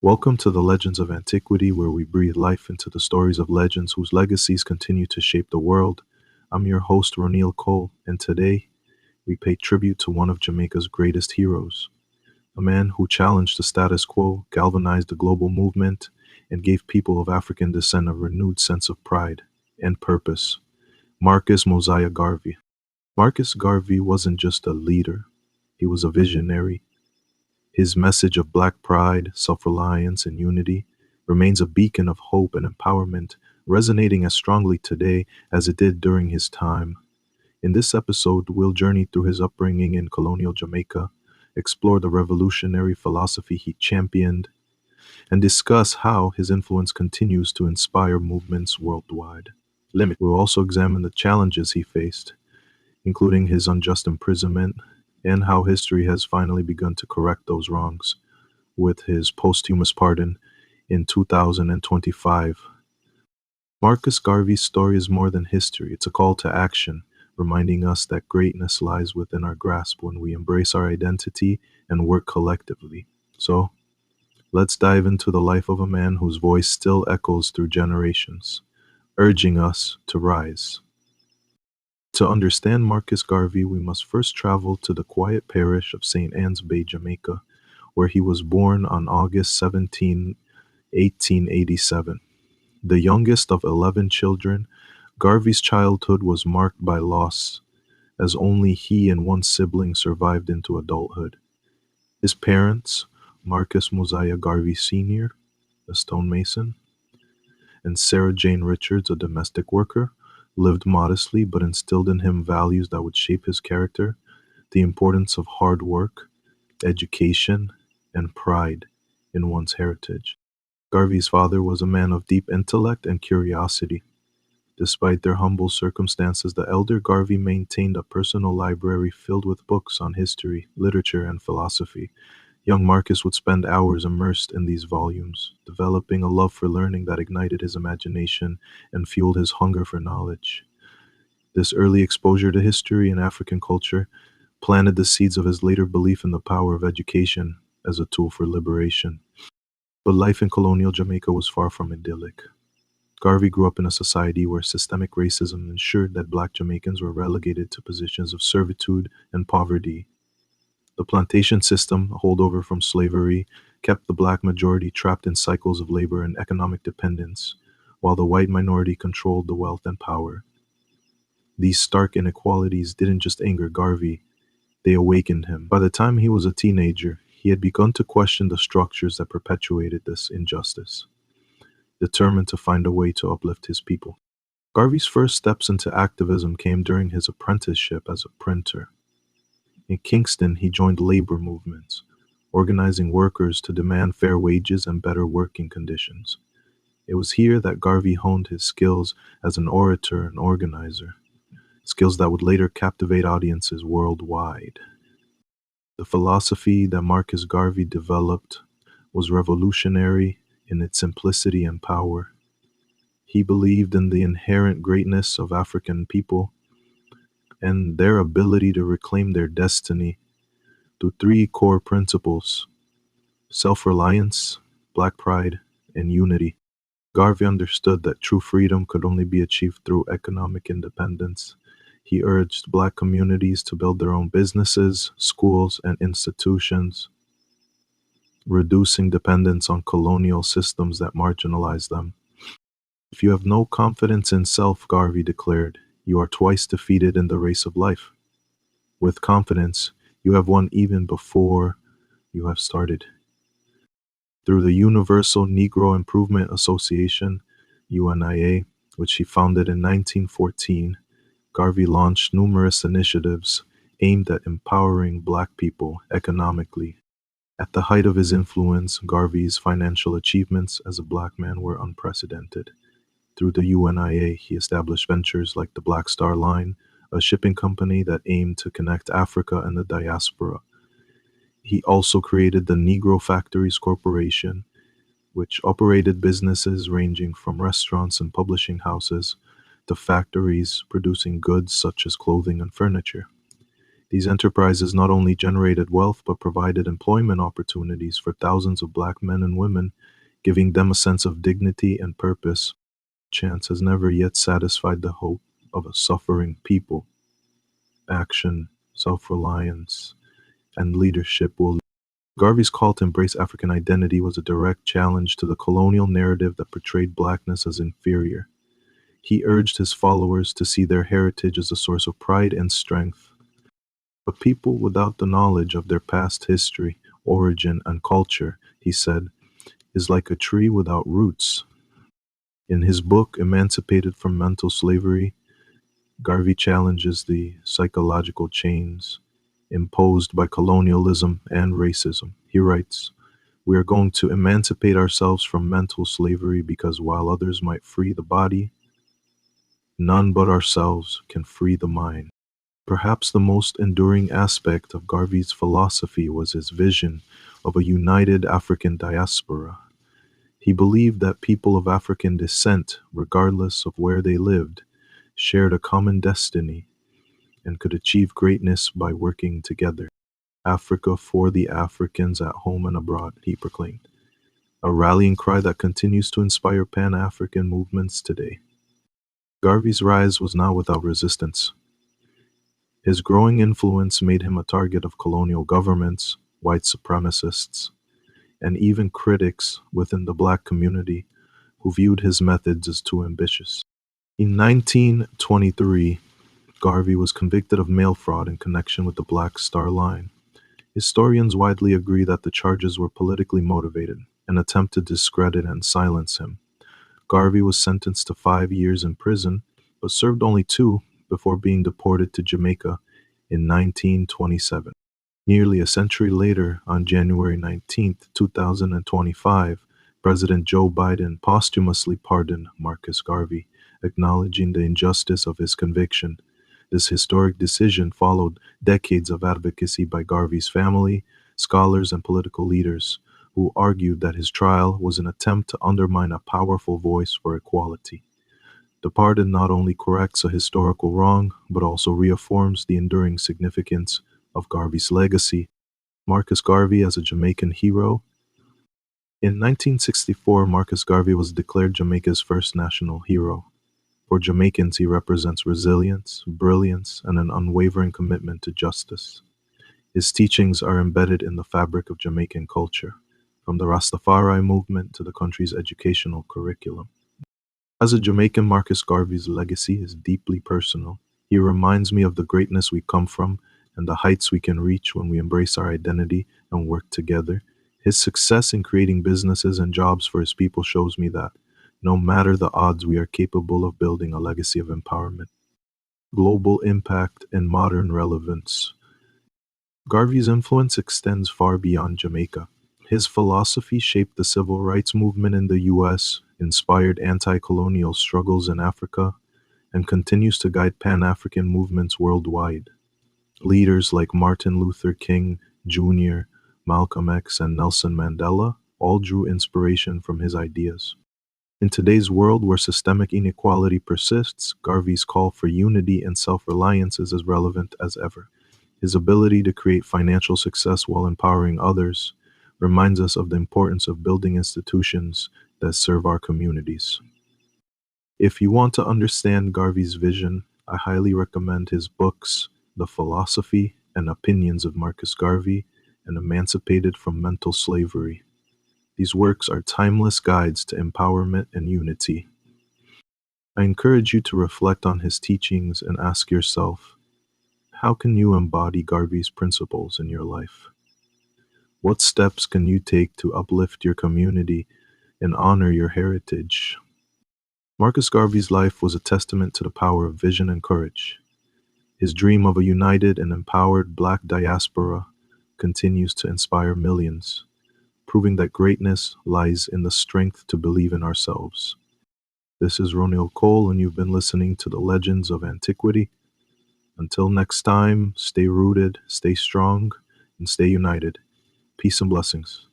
Welcome to the Legends of Antiquity, where we breathe life into the stories of legends whose legacies continue to shape the world. I'm your host, Ronil Cole, and today we pay tribute to one of Jamaica's greatest heroes, a man who challenged the status quo, galvanized the global movement, and gave people of African descent a renewed sense of pride and purpose. Marcus Mosiah Garvey. Marcus Garvey wasn't just a leader, he was a visionary. His message of black pride, self reliance, and unity remains a beacon of hope and empowerment, resonating as strongly today as it did during his time. In this episode, we'll journey through his upbringing in colonial Jamaica, explore the revolutionary philosophy he championed, and discuss how his influence continues to inspire movements worldwide. We'll also examine the challenges he faced, including his unjust imprisonment, and how history has finally begun to correct those wrongs with his posthumous pardon in 2025. Marcus Garvey's story is more than history, it's a call to action, reminding us that greatness lies within our grasp when we embrace our identity and work collectively. So, let's dive into the life of a man whose voice still echoes through generations, urging us to rise. To understand Marcus Garvey, we must first travel to the quiet parish of St. Anne's Bay, Jamaica, where he was born on August 17, 1887. The youngest of 11 children, Garvey's childhood was marked by loss, as only he and one sibling survived into adulthood. His parents, Marcus Mosiah Garvey Sr., a stonemason, and Sarah Jane Richards, a domestic worker, lived modestly but instilled in him values that would shape his character, the importance of hard work, education, and pride in one's heritage. Garvey's father was a man of deep intellect and curiosity. Despite their humble circumstances, the elder Garvey maintained a personal library filled with books on history, literature, and philosophy. Young Marcus would spend hours immersed in these volumes, developing a love for learning that ignited his imagination and fueled his hunger for knowledge. This early exposure to history and African culture planted the seeds of his later belief in the power of education as a tool for liberation. But life in colonial Jamaica was far from idyllic. Garvey grew up in a society where systemic racism ensured that black Jamaicans were relegated to positions of servitude and poverty. The plantation system, a holdover from slavery, kept the black majority trapped in cycles of labor and economic dependence, while the white minority controlled the wealth and power. These stark inequalities didn't just anger Garvey, they awakened him. By the time he was a teenager, he had begun to question the structures that perpetuated this injustice, determined to find a way to uplift his people. Garvey's first steps into activism came during his apprenticeship as a printer. In Kingston, he joined labor movements, organizing workers to demand fair wages and better working conditions. It was here that Garvey honed his skills as an orator and organizer, skills that would later captivate audiences worldwide. The philosophy that Marcus Garvey developed was revolutionary in its simplicity and power. He believed in the inherent greatness of African people and their ability to reclaim their destiny through three core principles: self reliance, black pride, and unity. Garvey understood that true freedom could only be achieved through economic independence. He urged black communities to build their own businesses, schools, and institutions, reducing dependence on colonial systems that marginalized them. If you have no confidence in self, Garvey declared, you are twice defeated in the race of life. With confidence, you have won even before you have started. Through the Universal Negro Improvement Association, UNIA, which he founded in 1914, Garvey launched numerous initiatives aimed at empowering black people economically. At the height of his influence, Garvey's financial achievements as a black man were unprecedented. Through the UNIA, he established ventures like the Black Star Line, a shipping company that aimed to connect Africa and the diaspora. He also created the Negro Factories Corporation, which operated businesses ranging from restaurants and publishing houses to factories producing goods such as clothing and furniture. These enterprises not only generated wealth but provided employment opportunities for thousands of black men and women, giving them a sense of dignity and purpose. Chance has never yet satisfied the hope of a suffering people. Action, self-reliance, and leadership will. Garvey's call to embrace African identity was a direct challenge to the colonial narrative that portrayed blackness as inferior. He urged his followers to see their heritage as a source of pride and strength. A people without the knowledge of their past history, origin, and culture, he said, is like a tree without roots. In his book, Emancipated from Mental Slavery, Garvey challenges the psychological chains imposed by colonialism and racism. He writes, "We are going to emancipate ourselves from mental slavery because while others might free the body, none but ourselves can free the mind." Perhaps the most enduring aspect of Garvey's philosophy was his vision of a united African diaspora. He believed that people of African descent, regardless of where they lived, shared a common destiny and could achieve greatness by working together. Africa for the Africans at home and abroad, he proclaimed, a rallying cry that continues to inspire Pan-African movements today. Garvey's rise was not without resistance. His growing influence made him a target of colonial governments, white supremacists, and even critics within the black community who viewed his methods as too ambitious. In 1923, Garvey was convicted of mail fraud in connection with the Black Star Line. Historians widely agree that the charges were politically motivated, an attempt to discredit and silence him. Garvey was sentenced to 5 years in prison, but served only 2 before being deported to Jamaica in 1927. Nearly a century later, on January 19, 2025, President Joe Biden posthumously pardoned Marcus Garvey, acknowledging the injustice of his conviction. This historic decision followed decades of advocacy by Garvey's family, scholars, and political leaders, who argued that his trial was an attempt to undermine a powerful voice for equality. The pardon not only corrects a historical wrong, but also reaffirms the enduring significance of Garvey's legacy. Marcus Garvey as a Jamaican hero. In 1964, Marcus Garvey was declared Jamaica's first national hero. For Jamaicans, he represents resilience, brilliance, and an unwavering commitment to justice. His teachings are embedded in the fabric of Jamaican culture, from the Rastafari movement to the country's educational curriculum. As a Jamaican, Marcus Garvey's legacy is deeply personal. He reminds me of the greatness we come from and the heights we can reach when we embrace our identity and work together. His success in creating businesses and jobs for his people shows me that, no matter the odds, we are capable of building a legacy of empowerment, global impact, and modern relevance. Garvey's influence extends far beyond Jamaica. His philosophy shaped the civil rights movement in the U.S., inspired anti-colonial struggles in Africa, and continues to guide Pan-African movements worldwide. Leaders like Martin Luther King Jr., Malcolm X, and Nelson Mandela all drew inspiration from his ideas. In today's world where systemic inequality persists, Garvey's call for unity and self-reliance is as relevant as ever. His ability to create financial success while empowering others reminds us of the importance of building institutions that serve our communities. If you want to understand Garvey's vision, I highly recommend his books, The Philosophy and Opinions of Marcus Garvey and Emancipated from Mental Slavery. These works are timeless guides to empowerment and unity. I encourage you to reflect on his teachings and ask yourself, how can you embody Garvey's principles in your life? What steps can you take to uplift your community and honor your heritage? Marcus Garvey's life was a testament to the power of vision and courage. His dream of a united and empowered Black diaspora continues to inspire millions, proving that greatness lies in the strength to believe in ourselves. This is Ronil Cole, and you've been listening to the Legends of Antiquity. Until next time, stay rooted, stay strong, and stay united. Peace and blessings.